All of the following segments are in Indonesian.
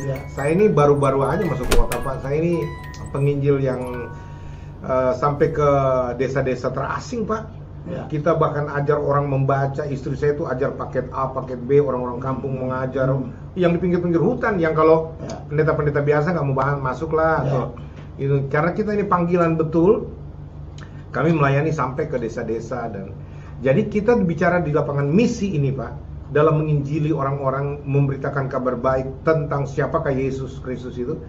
Ya, saya ini baru-baru aja masuk kota Pak. Saya ini penginjil yang sampai ke desa-desa terasing Pak. Ya. Kita bahkan ajar orang membaca. Istri saya itu ajar paket A, paket B. Orang-orang kampung mengajar yang di pinggir-pinggir hutan. Yang kalau pendeta-pendeta biasa nggak mau masuk lah. Atau, itu. Karena kita ini panggilan betul. Kami melayani sampai ke desa-desa dan jadi kita bicara di lapangan misi ini Pak, dalam menginjili orang-orang, memberitakan kabar baik tentang siapakah Yesus Kristus itu.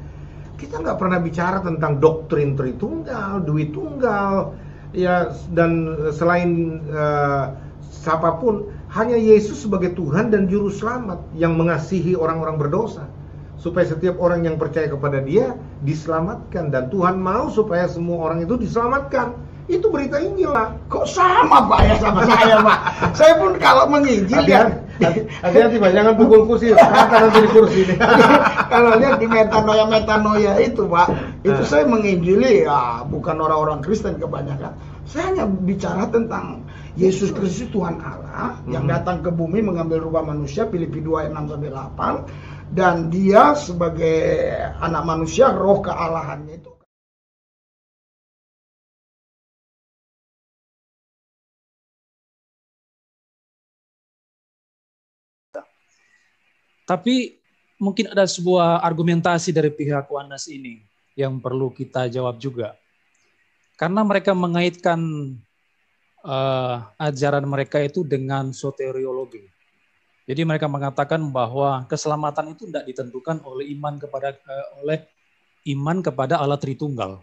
Kita nggak pernah bicara tentang doktrin Tritunggal, duit tunggal, ya, dan selain siapapun, hanya Yesus sebagai Tuhan dan Juru Selamat yang mengasihi orang-orang berdosa, supaya setiap orang yang percaya kepada Dia diselamatkan, dan Tuhan mau supaya semua orang itu diselamatkan. Itu berita Injil lah. Kok sama Pak ya sama saya Pak? Saya pun kalau menginjil hati-hati Pak, jangan pukul kursi, kata nanti di kursi ini. Kalau lihat di metanoia itu Pak, itu saya menginjili ya bukan orang-orang Kristen kebanyakan. Saya hanya bicara tentang Yesus Kristus Tuhan Allah yang datang ke bumi mengambil rupa manusia, Filipi 2 ayat 6 sampai 8, dan Dia sebagai anak manusia, roh kealahannya itu. Tapi mungkin ada sebuah argumentasi dari pihak UANAS ini yang perlu kita jawab juga. Karena mereka mengaitkan ajaran mereka itu dengan soteriologi. Jadi mereka mengatakan bahwa keselamatan itu tidak ditentukan oleh iman kepada Allah Tritunggal.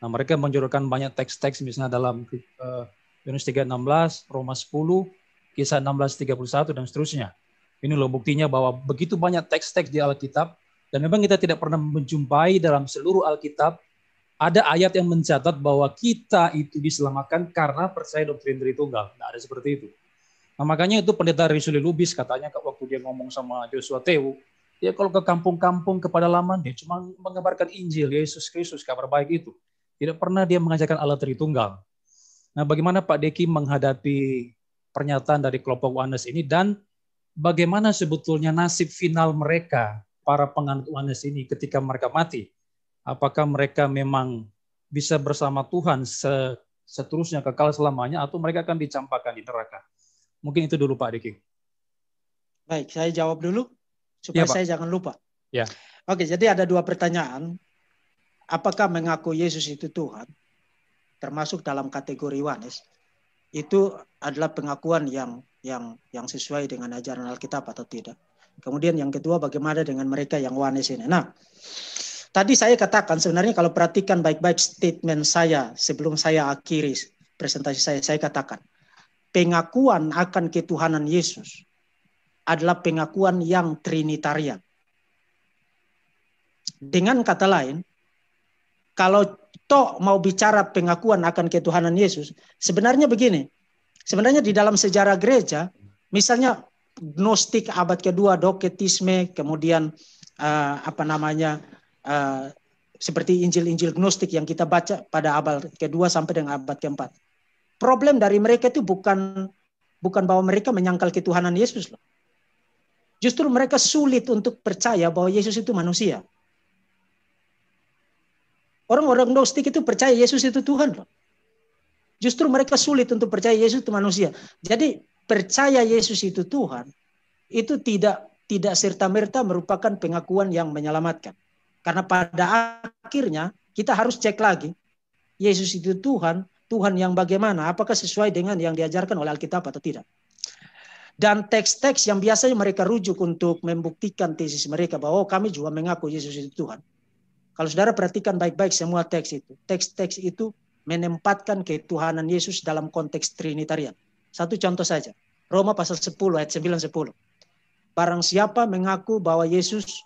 Nah, mereka menjuruskan banyak teks-teks misalnya dalam Yohanes 3:16, Roma 10, Kisah 16:31 dan seterusnya. Ini loh buktinya bahwa begitu banyak teks-teks di Alkitab, dan memang kita tidak pernah menjumpai dalam seluruh Alkitab ada ayat yang mencatat bahwa kita itu diselamatkan karena percaya doktrin Tritunggal. Tidak ada seperti itu. Nah, makanya itu pendeta Risuli Lubis katanya waktu dia ngomong sama Joshua Tewu, dia kalau ke kampung-kampung, ke pedalaman, dia cuma mengabarkan Injil, Yesus Kristus, kabar baik itu. Tidak pernah dia mengajarkan Allah Tritunggal. Nah, bagaimana Pak Deki menghadapi pernyataan dari kelompok UANAS ini, dan bagaimana sebetulnya nasib final mereka, para penganut UANAS ini ketika mereka mati? Apakah mereka memang bisa bersama Tuhan seterusnya kekal selamanya, atau mereka akan dicampakkan di neraka? Mungkin itu dulu Pak Diki. Baik, saya jawab dulu supaya saya jangan lupa. Ya. Oke, jadi ada dua pertanyaan. Apakah mengaku Yesus itu Tuhan, termasuk dalam kategori UANAS, itu adalah pengakuan yang sesuai dengan ajaran Alkitab atau tidak. Kemudian yang kedua, bagaimana dengan mereka yang UANAS ini. Nah, tadi saya katakan sebenarnya kalau perhatikan baik-baik statement saya sebelum saya akhiri presentasi saya katakan pengakuan akan ketuhanan Yesus adalah pengakuan yang trinitarian. Dengan kata lain, kalau toh mau bicara pengakuan akan ketuhanan Yesus, sebenarnya begini. Sebenarnya di dalam sejarah gereja, misalnya Gnostik abad kedua, Doketisme, kemudian seperti Injil-Injil Gnostik yang kita baca pada abad kedua sampai dengan abad keempat. Problem dari mereka itu bukan bahwa mereka menyangkal ketuhanan Yesus loh. Justru mereka sulit untuk percaya bahwa Yesus itu manusia. Orang-orang Gnostik itu percaya Yesus itu Tuhan loh. Justru mereka sulit untuk percaya Yesus itu manusia. Jadi percaya Yesus itu Tuhan itu tidak serta-merta merupakan pengakuan yang menyelamatkan. Karena pada akhirnya kita harus cek lagi Yesus itu Tuhan yang bagaimana, apakah sesuai dengan yang diajarkan oleh Alkitab atau tidak. Dan teks-teks yang biasanya mereka rujuk untuk membuktikan tesis mereka bahwa kami juga mengaku Yesus itu Tuhan. Kalau saudara perhatikan baik-baik semua teks itu. Teks-teks itu menempatkan ketuhanan Yesus dalam konteks trinitarian. Satu contoh saja. Roma pasal 10 ayat 9-10. Barang siapa mengaku bahwa Yesus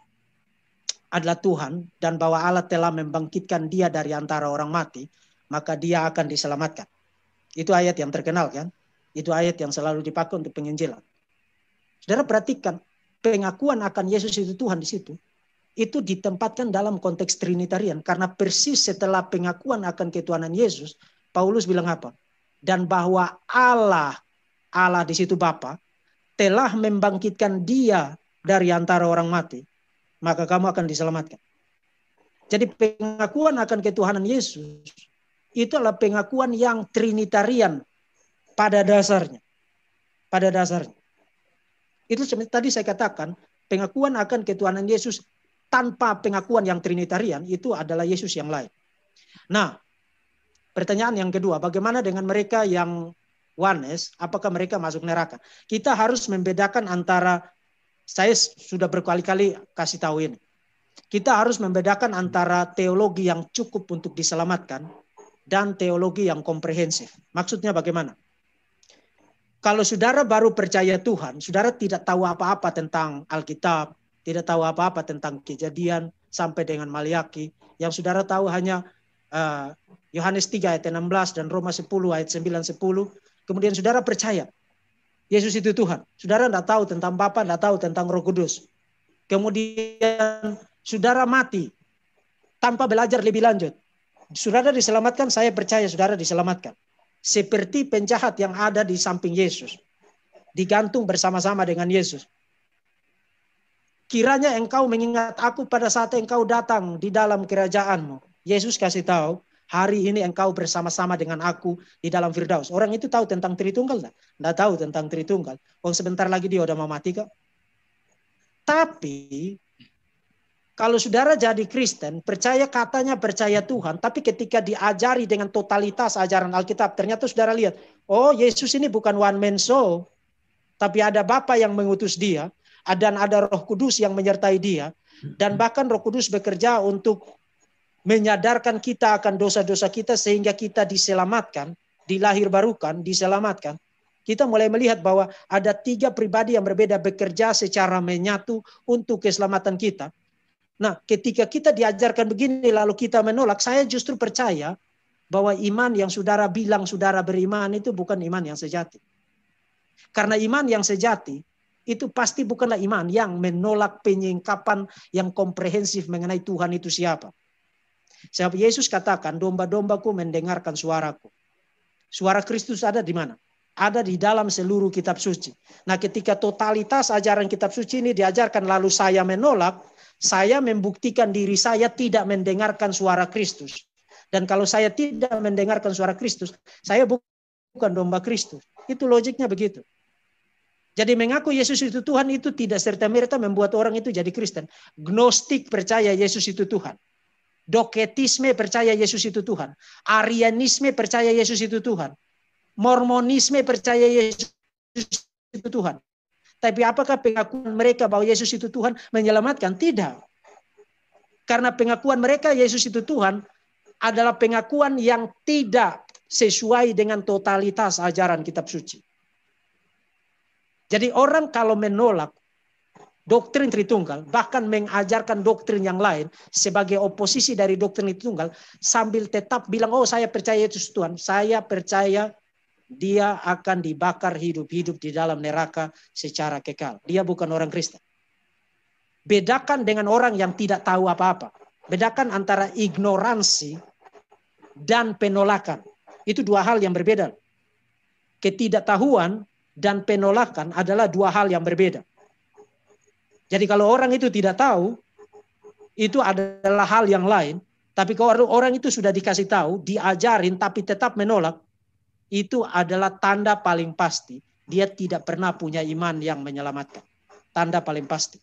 adalah Tuhan dan bahwa Allah telah membangkitkan dia dari antara orang mati, maka dia akan diselamatkan. Itu ayat yang terkenal kan? Itu ayat yang selalu dipakai untuk penginjilan. Saudara perhatikan, pengakuan akan Yesus itu Tuhan di situ, itu ditempatkan dalam konteks trinitarian. Karena persis setelah pengakuan akan ketuhanan Yesus, Paulus bilang apa? Dan bahwa Allah di situ Bapa, telah membangkitkan dia dari antara orang mati. maka kamu akan diselamatkan. Jadi pengakuan akan ketuhanan Yesus itu adalah pengakuan yang trinitarian pada dasarnya. Pada dasarnya. Itu tadi saya katakan, pengakuan akan ketuhanan Yesus tanpa pengakuan yang trinitarian itu adalah Yesus yang lain. Nah, pertanyaan yang kedua, bagaimana dengan mereka yang oneness? Apakah mereka masuk neraka? Kita harus membedakan antara, saya sudah berkali-kali kasih tahu ini. Kita harus membedakan antara teologi yang cukup untuk diselamatkan dan teologi yang komprehensif. Maksudnya bagaimana? Kalau saudara baru percaya Tuhan, saudara tidak tahu apa-apa tentang Alkitab, tidak tahu apa-apa tentang Kejadian sampai dengan Maliaki. Yang saudara tahu hanya Yohanes 3 ayat 16 dan Roma 10 ayat 9-10. Kemudian saudara percaya Yesus itu Tuhan. Saudara tidak tahu tentang Bapa, tidak tahu tentang Roh Kudus. Kemudian saudara mati tanpa belajar lebih lanjut. Saudara diselamatkan, saya percaya saudara diselamatkan. Seperti penjahat yang ada di samping Yesus. Digantung bersama-sama dengan Yesus. Kiranya engkau mengingat aku pada saat engkau datang di dalam kerajaanmu. Yesus kasih tahu, hari ini engkau bersama-sama dengan aku di dalam Firdaus. Orang itu tahu tentang Tritunggal? Tidak tahu tentang Tritunggal. Oh, sebentar lagi dia udah mau mati kok. Tapi kalau saudara jadi Kristen, katanya percaya Tuhan, tapi ketika diajari dengan totalitas ajaran Alkitab, ternyata saudara lihat, oh Yesus ini bukan one man show, tapi ada Bapa yang mengutus dia, dan ada Roh Kudus yang menyertai dia, dan bahkan Roh Kudus bekerja untuk menyadarkan kita akan dosa-dosa kita sehingga kita diselamatkan, dilahir barukan, diselamatkan. Kita mulai melihat bahwa ada 3 pribadi yang berbeda bekerja secara menyatu untuk keselamatan kita. Nah, ketika kita diajarkan begini lalu kita menolak, saya justru percaya bahwa iman yang saudara bilang saudara beriman itu bukan iman yang sejati. Karena iman yang sejati itu pasti bukanlah iman yang menolak penyingkapan yang komprehensif mengenai Tuhan itu siapa. Sebab Yesus katakan, domba-dombaku mendengarkan suaraku. Suara Kristus ada di mana? Ada di dalam seluruh kitab suci. Nah, ketika totalitas ajaran kitab suci ini diajarkan lalu saya menolak, saya membuktikan diri saya tidak mendengarkan suara Kristus. Dan kalau saya tidak mendengarkan suara Kristus, saya bukan domba Kristus. Itu logiknya begitu. Jadi mengaku Yesus itu Tuhan itu tidak serta-merta membuat orang itu jadi Kristen. Gnostik percaya Yesus itu Tuhan. Doketisme percaya Yesus itu Tuhan. Arianisme percaya Yesus itu Tuhan. Mormonisme percaya Yesus itu Tuhan. Tapi apakah pengakuan mereka bahwa Yesus itu Tuhan menyelamatkan? Tidak. Karena pengakuan mereka Yesus itu Tuhan adalah pengakuan yang tidak sesuai dengan totalitas ajaran kitab suci. Jadi orang kalau menolak doktrin Tritunggal, bahkan mengajarkan doktrin yang lain sebagai oposisi dari doktrin Tritunggal, sambil tetap bilang, oh saya percaya Yesus Tuhan, saya percaya dia akan dibakar hidup-hidup di dalam neraka secara kekal. Dia bukan orang Kristen. Bedakan dengan orang yang tidak tahu apa-apa. Bedakan antara ignoransi dan penolakan. Itu 2 hal yang berbeda. Ketidaktahuan dan penolakan adalah 2 hal yang berbeda. Jadi kalau orang itu tidak tahu, itu adalah hal yang lain. Tapi kalau orang itu sudah dikasih tahu, diajarin tapi tetap menolak, itu adalah tanda paling pasti dia tidak pernah punya iman yang menyelamatkan. Tanda paling pasti.